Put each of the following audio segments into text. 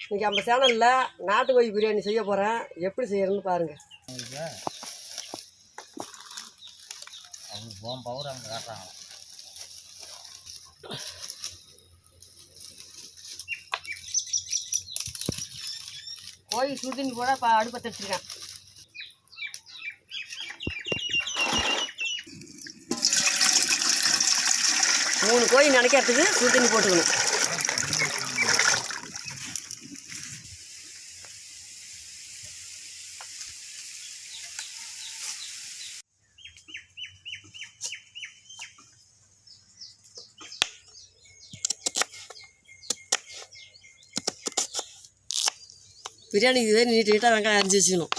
இன்றைக்கி நம்ம சேனலில் நாட்டு கோழி பிரியாணி செய்ய போகிறேன். எப்படி செய்யறதுன்னு பாருங்கள். பவர் அங்கே காட்டுறாங்க. கோழி சுடுதண்ணி போட அடுப்பத்தை வச்சுருக்கேன். மூணு கோழி நினைக்கிறதுக்கு சுடுதண்ணி போட்டுக்கணும். பிரியாணிக்கு இதே நீட்டாக வெங்காயம் அரிஞ்சு வச்சுக்கணும்.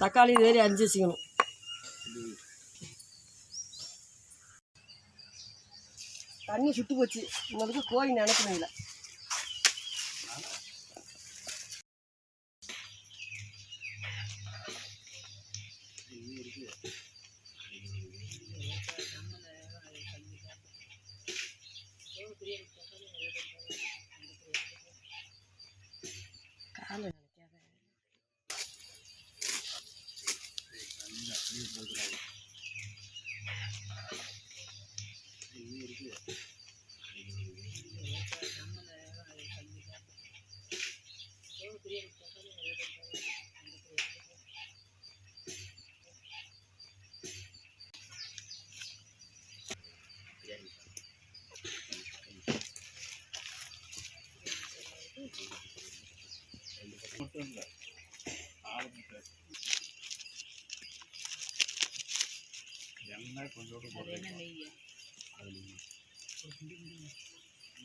தக்காளி இதே அரிஞ்சு வச்சுக்கணும். தண்ணி சுட்டு போச்சு. உங்களுக்கு கோழி நினைக்கணும். இல்லை காலை மட்டும் இல்லை, எண்ணெய் கொஞ்சோடு போடுறீங்க.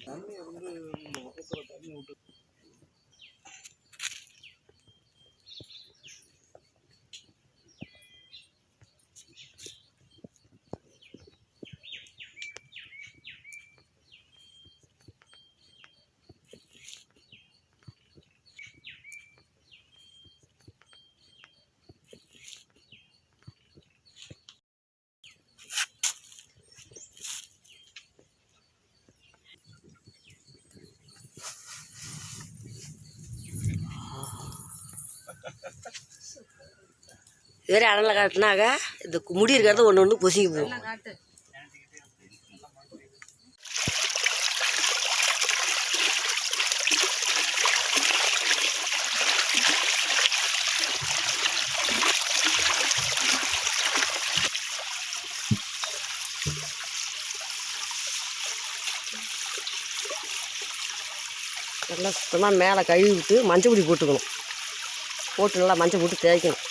தண்ணி வந்து பக்கத்தில் தண்ணி விட்டு வேறு அடலை காட்டினாக்க இந்த முடி இருக்கிறது ஒன்று ஒன்று பொசிக்கு போகும். நல்லா சுத்தமாக மேலே கழுவி விட்டு மஞ்சள் பொடி போட்டுக்கணும். போட்டு நல்லா மஞ்சள் போட்டு தேய்க்கணும்.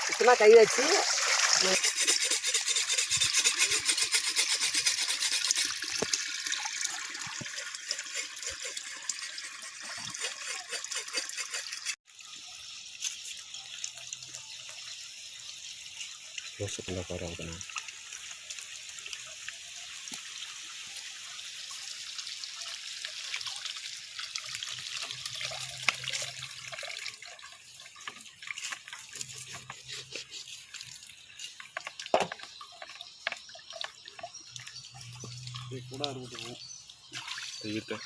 சுத்தமாக கை வச்சு யோசிச்சுட்டு போகிறோம். கூட இருக்கட்டும்.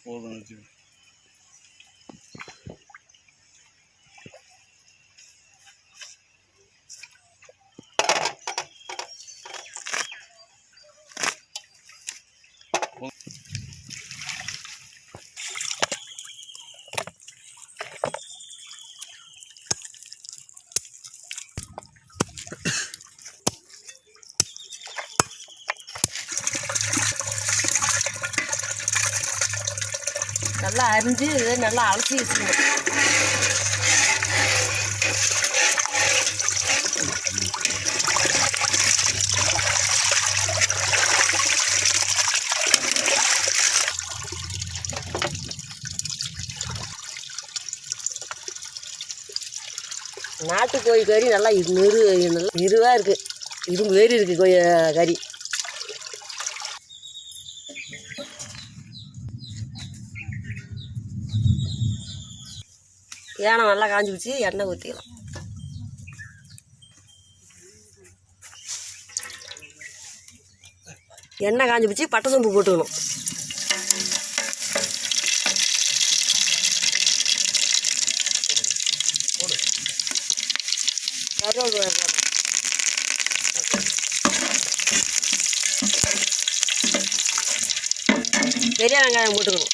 போதும். நல்லா அரிஞ்சு இதை நல்லா அலசி வச்சுக்கணும். நாட்டுக்கோழி கறி நல்லா நல்லா இருவாக இருக்குது. இரும்பு வேறு இருக்குது கறி. ஏனம் நல்லா காஞ்சி வச்சு எண்ணெய் ஊற்றிக்கலாம். எண்ணெய் காஞ்சி வச்சு பட்டை சோம்பு போட்டுக்கணும். கருவேப்பிலை பெரிய வெங்காயம் போட்டுக்கணும்.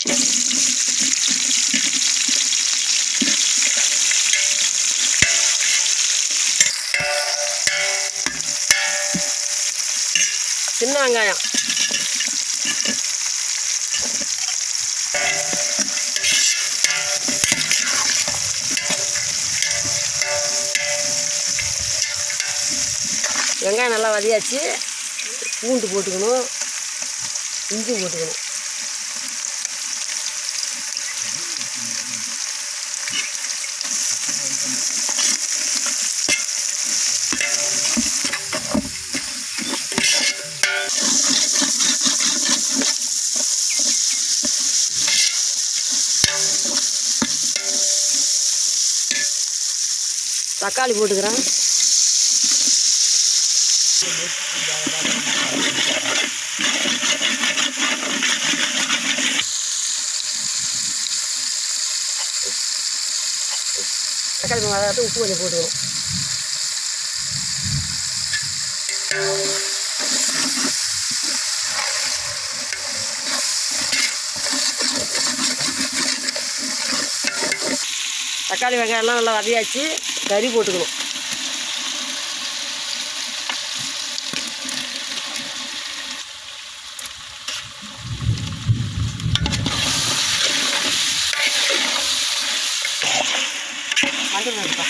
சின்ன வெங்காயம் வெங்காயம் நல்லா வதக்கியாச்சு. பூண்டு போட்டுக்கணும், இஞ்சி போட்டுக்கணும். தக்காளி போட்டுக்கிறேன். தக்காளி வெங்காயத்தை உப்பு கொஞ்சம் போட்டுக்கணும். தக்காளி வெங்காயம்லாம் நல்லா வதக்கியாச்சு. கறி போட்டுக்கணும். மஞ்சள் எடுப்பா.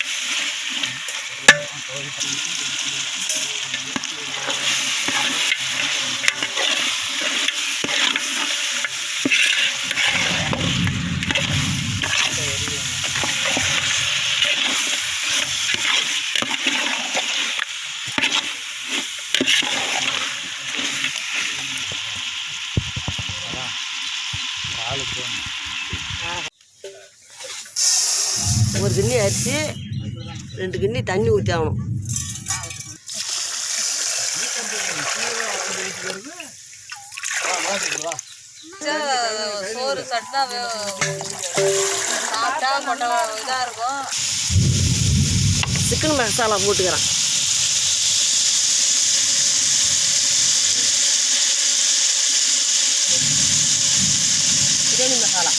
ஒரு கிண்ணி அரிசி 2 கிண்ணி தண்ணி ஊற்றி ஆகணும். சோறு சட்டா சாப்பிட்டா கொண்ட இதாக இருக்கும். சிக்கன் மசாலா போட்டுக்கிறேன். பிரியாணி மசாலா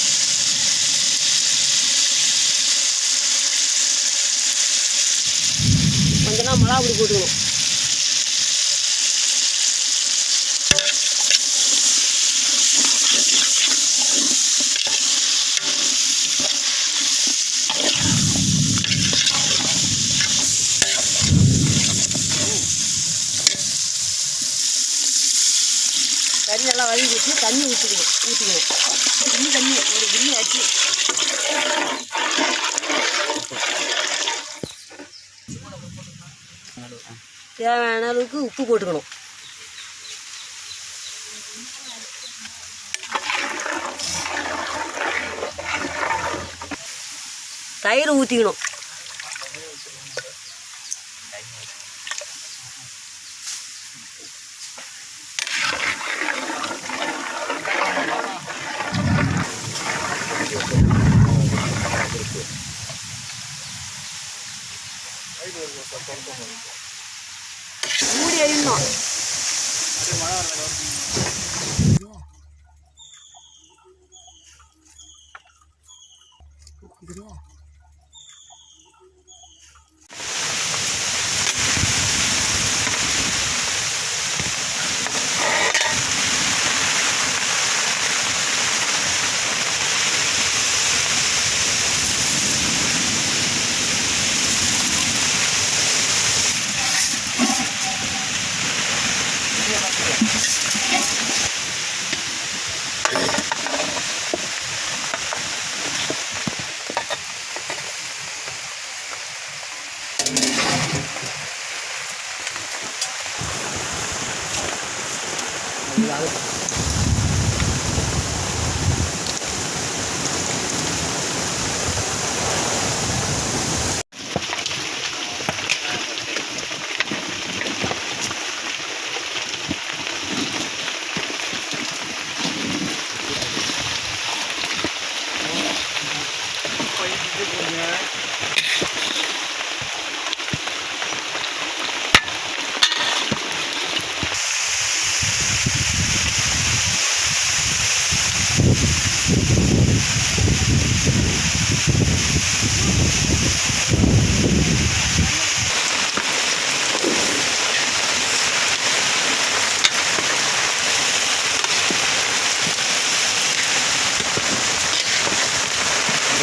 கொஞ்சம் மிளகா பொடி போட்டுக்கணும். கறி நல்லா வதக்கி வச்சு தண்ணி ஊற்றிக்கணும். தண்ணி ஒரு கிண்ணி அரிசி. தேவையான அளவுக்கு உப்பு போட்டுக்கணும். தயிர் ஊற்றிக்கணும். மூடி அடிக்கணும்.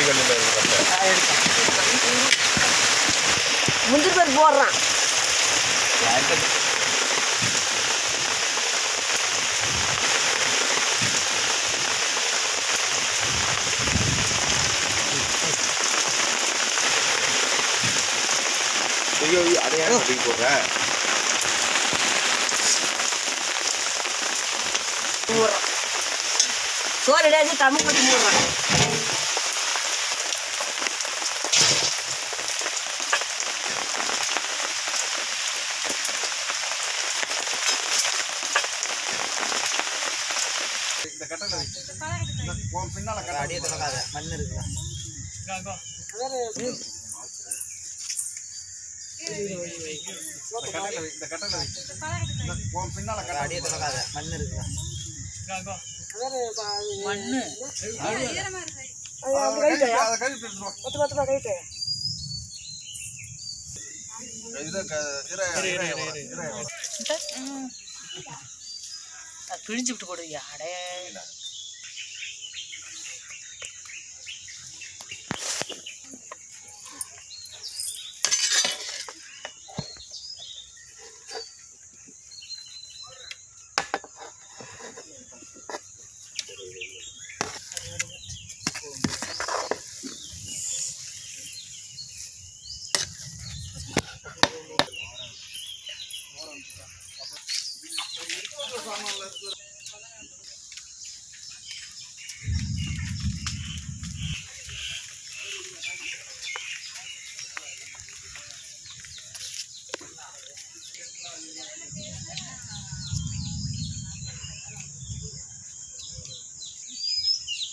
கல்லில் இருக்கு. முந்திரி பருப்பு போடுறான். ஐயோ அதை ஏன் தூக்கி போடுற? சோறு இடையாச்சு தமிழ் போட்டு மூடுறான். இந்த கட்டளை பின்னால கட்ட அடியே தொடங்காத மண் இருக்குல்ல. இந்த கட்டளை பின்னால கட்ட அடியே தொடங்காத மண் இருக்குல்ல. மண்ணு பிழிஞ்சு விட்டு போடுவியா? அடே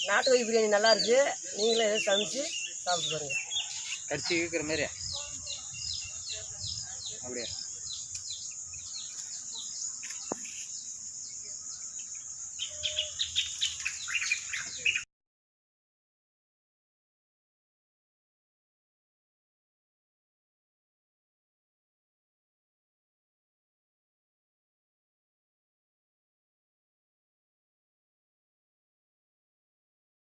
நாட்டுக்கோழி பிரியாணி நல்லா இருக்கு. நீங்களே எதாவது சமைச்சு சாப்பிட்டு பாருங்க. கடிச்சு இருக்கிற மாதிரி அப்படியே